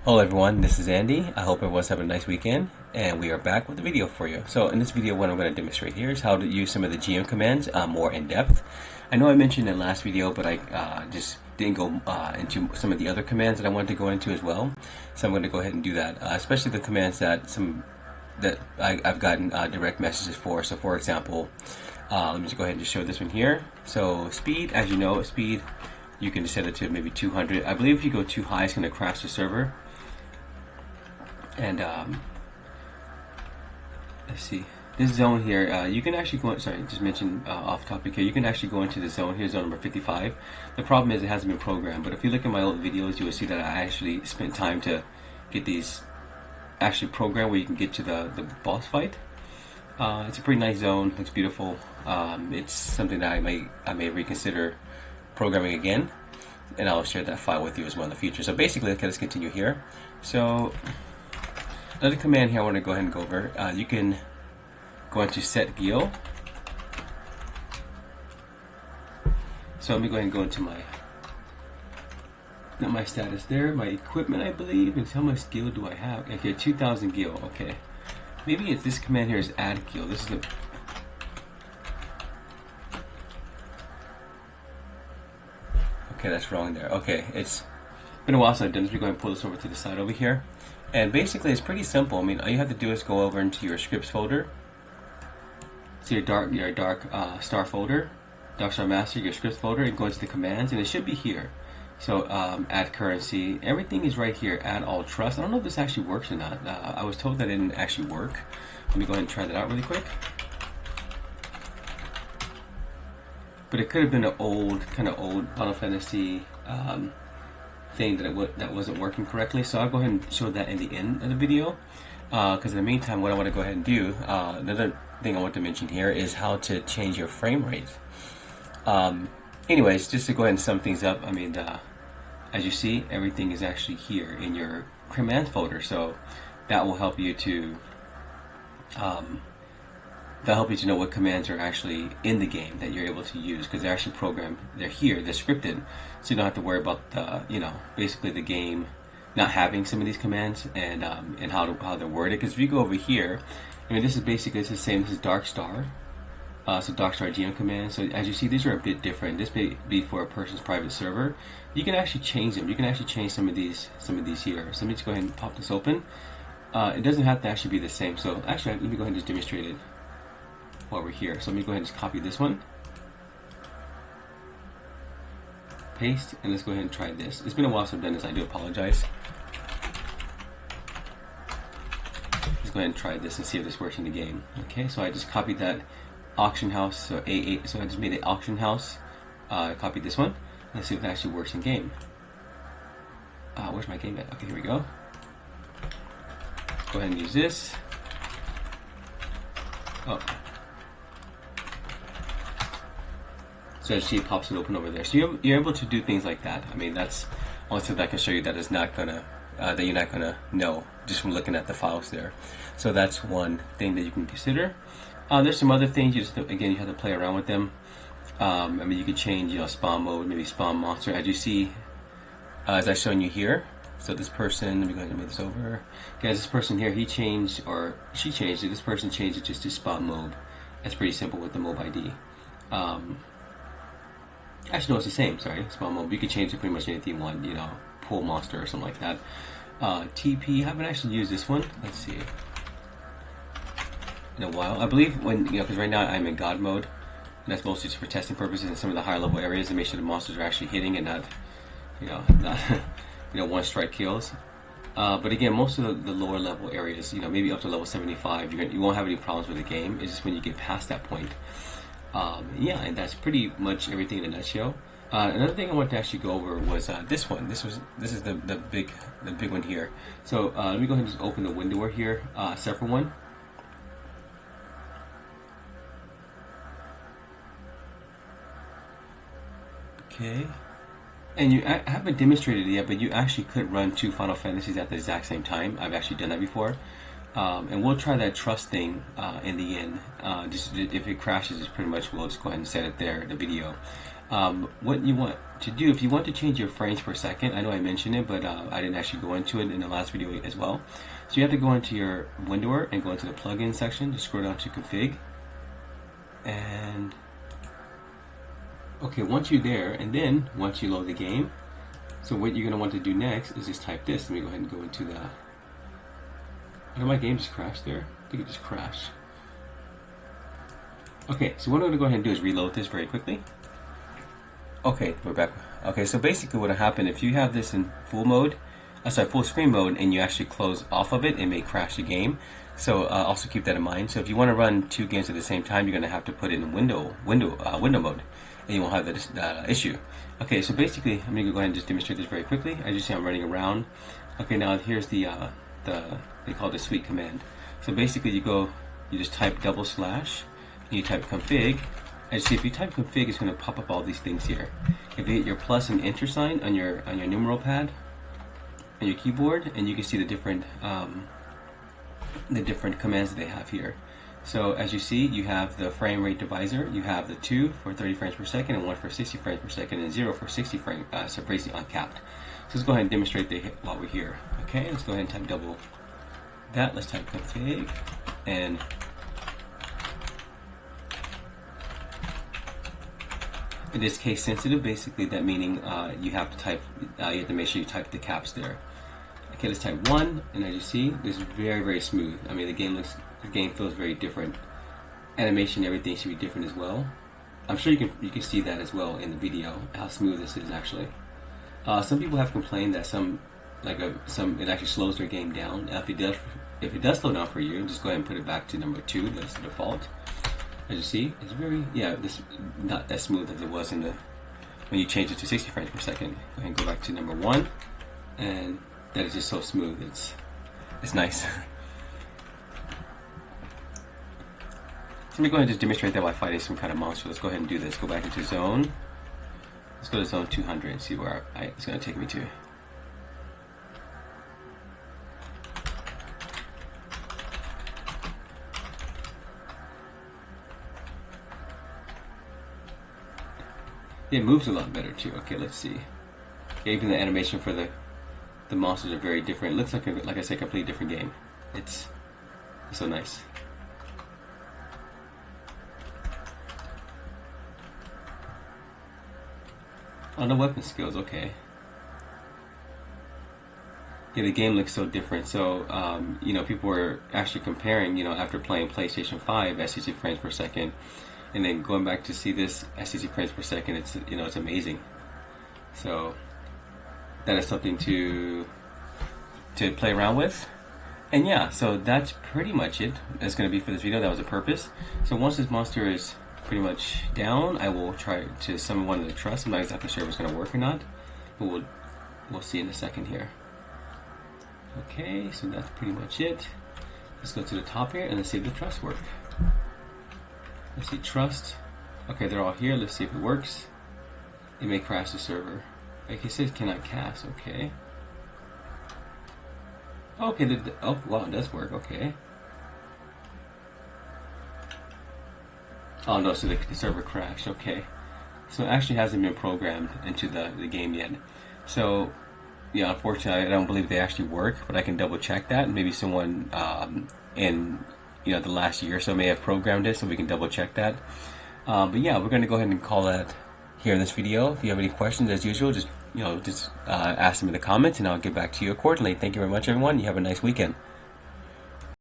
Hello everyone, this is Andy. I hope everyone's having a nice weekend, and we are back with a video for you. So in this video, what I'm going to demonstrate here is how to use some of the GM commands more in depth. I know I mentioned in the last video, but I just didn't go into some of the other commands that I wanted to go into as well. So I'm going to go ahead and do that, especially the commands that I've gotten direct messages for. So for example, let me just go ahead and just show this one here. So speed, as you know, speed, you can set it to maybe 200. I believe if you go too high, it's going to crash the server. And let's see, this zone here, you can actually go, sorry, just mention off topic here, you can actually go into the zone here, zone number 55. The problem is it hasn't been programmed, but if you look at my old videos, you will see that I actually spent time to get these actually programmed where you can get to the boss fight. It's a pretty nice zone, looks beautiful. It's something that I may reconsider programming again, and I'll share that file with you as well in the future. So basically, okay, let's continue here. So another command here I want to go ahead and go over. You can go into set geo. So let me go ahead and go into my status there, my equipment I believe, and how much geo do I have? Okay, 2000 geo. Okay, maybe it's this command here is add geo. This is the okay, that's wrong there. Okay, it's been a while since I've done this. We're going to pull this over to the side over here. And basically, it's pretty simple. I mean, all you have to do is go over into your scripts folder. So your dark star folder, dark star master, your scripts folder, and go into the commands, and it should be here. So add currency, everything is right here. Add all trust. I don't know if this actually works or not. I was told that it didn't actually work. Let me go ahead and try that out really quick. But it could have been an kind of old Final Fantasy thing that wasn't working correctly, so I'll go ahead and show that in the end of the video, because in the meantime what I want to go ahead and do, another thing I want to mention here is how to change your frame rate. Anyways, just to go ahead and sum things up, I mean, as you see, everything is actually here in your command folder, so that will help you to know what commands are actually in the game that you're able to use, because they're actually programmed, they're here, they're scripted, so you don't have to worry about basically the game not having some of these commands and how they're worded. Because if you go over here, I mean, this is basically, it's the same. This is dark star, so dark star GM commands. So as you see, these are a bit different. This may be for a person's private server. You can actually change them. You can actually change some of these here. So let me just go ahead and pop this open. It doesn't have to actually be the same. So actually, let me go ahead and just demonstrate it while we're here. So let me go ahead and just copy this one, paste, and let's go ahead and try this. It's been a while since I've done this, I do apologize. Let's go ahead and try this and see if this works in the game. Okay, so I just copied that auction house, so A8, so I just made an auction house, copied this one. Let's see if it actually works in game. Where's my game at? Okay, here we go. Go ahead and use this. Oh. So as you see, it pops it open over there. So you're able to do things like that. I mean, that's one thing that I can show you that is not gonna that you're not gonna know just from looking at the files there. So that's one thing that you can consider. There's some other things. You have to play around with them. I mean, you could change, spawn mode, maybe spawn monster. As you see, as I've shown you here. So this person, let me go ahead and move this over. Guys, this person here, he changed, or she changed it. This person changed it just to spawn mode. That's pretty simple with the mob ID. Actually, no, it's the same. Sorry, spawn mode. You can change it pretty much anything you want. Pool monster or something like that. TP. I haven't actually used this one. Let's see. In a while, I believe because right now I'm in God mode, and that's mostly just for testing purposes in some of the higher level areas to make sure the monsters are actually hitting and not, not one strike kills. But again, most of the lower level areas, maybe up to level 75, you won't have any problems with the game. It's just when you get past that point. Yeah, and that's pretty much everything in a nutshell. Another thing I wanted to actually go over was this one. This is the big one here. So let me go ahead and just open the window here, separate one. Okay. And I haven't demonstrated it yet, but you actually could run two Final Fantasies at the exact same time. I've actually done that before. And we'll try that trust thing in the end. Just if it crashes, it's pretty much we'll just go ahead and set it there, the video. What you want to do, if you want to change your frames per second, I know I mentioned it, but I didn't actually go into it in the last video as well. So you have to go into your windower and go into the plugin section, just scroll down to config, and okay, once you're there, and then once you load the game, so what you're going to want to do next is just type this. Let me go ahead and go into the, I know my game just crashed there. I think it just crashed. Okay, so what I'm going to go ahead and do is reload this very quickly. Okay, we're back. Okay, so basically what will happen if you have this in full mode, full screen mode, and you actually close off of it, it may crash the game. So also keep that in mind. So if you want to run 2 games at the same time, you're going to have to put it in window mode, and you won't have that issue. Okay, so basically I'm going to go ahead and just demonstrate this very quickly. As you see, I'm running around. Okay, now here's they call it the sweep command. So basically you just type /, and you type config. And see, if you type config, it's going to pop up all these things here. If you hit your plus and enter sign on your numeral pad on your keyboard, and you can see the different commands that they have here. So as you see, you have the FrameRateDivisor. You have the 2 for 30 frames per second, and 1 for 60 frames per second, and 0 for 60 frames, so basically uncapped. So let's go ahead and demonstrate while we're here. Okay, let's go ahead and type double that. Let's type config, and it is case sensitive. Basically, that meaning you have to make sure you type the caps there. Okay, let's type 1, and as you see, this is very, very smooth. I mean, the game feels very different. Animation, everything should be different as well. I'm sure you can see that as well in the video, how smooth this is actually. Some people have complained that it actually slows their game down. If it does slow down for you, just go ahead and put it back to number 2. That's the default. As you see, it's this not as smooth as it was when you change it to 60 frames per second. Go ahead and go back to number 1, and that is just so smooth. It's nice. So let me go ahead and just demonstrate that while fighting some kind of monster. Let's go ahead and do this. Go back into zone. Let's go to zone 200 and see where it's going to take me to. It moves a lot better too. Okay, let's see. Even the animation for the monsters are very different. It looks like I said, a completely different game. It's so nice. Oh, the weapon skills. Okay. Yeah, the game looks so different. So people were actually comparing. After playing PlayStation 5 at 60 frames per second. And then going back to see this at 60 frames per second, it's amazing. So that is something to play around with. And yeah, so that's pretty much it. That's going to be for this video. That was the purpose. So once this monster is pretty much down, I will try to summon one of the trusts. I'm not exactly sure if it's going to work or not, but we'll see in a second here. Okay, so that's pretty much it. Let's go to the top here and let's see if the trusts work. Let's see, trust. Okay, they're all here. Let's see if it works. It may crash the server. Okay, it says cannot cast. Okay. Okay, oh wow, it does work. Okay. Oh no, so the server crashed. Okay. So it actually hasn't been programmed into the game yet. So yeah, unfortunately, I don't believe they actually work, but I can double check that. Maybe someone in the last year or so may have programmed it, so we can double check that. But yeah, we're going to go ahead and call that here in this video. If you have any questions, as usual, just ask them in the comments, and I'll get back to you accordingly. Thank you very much, everyone. You have a nice weekend.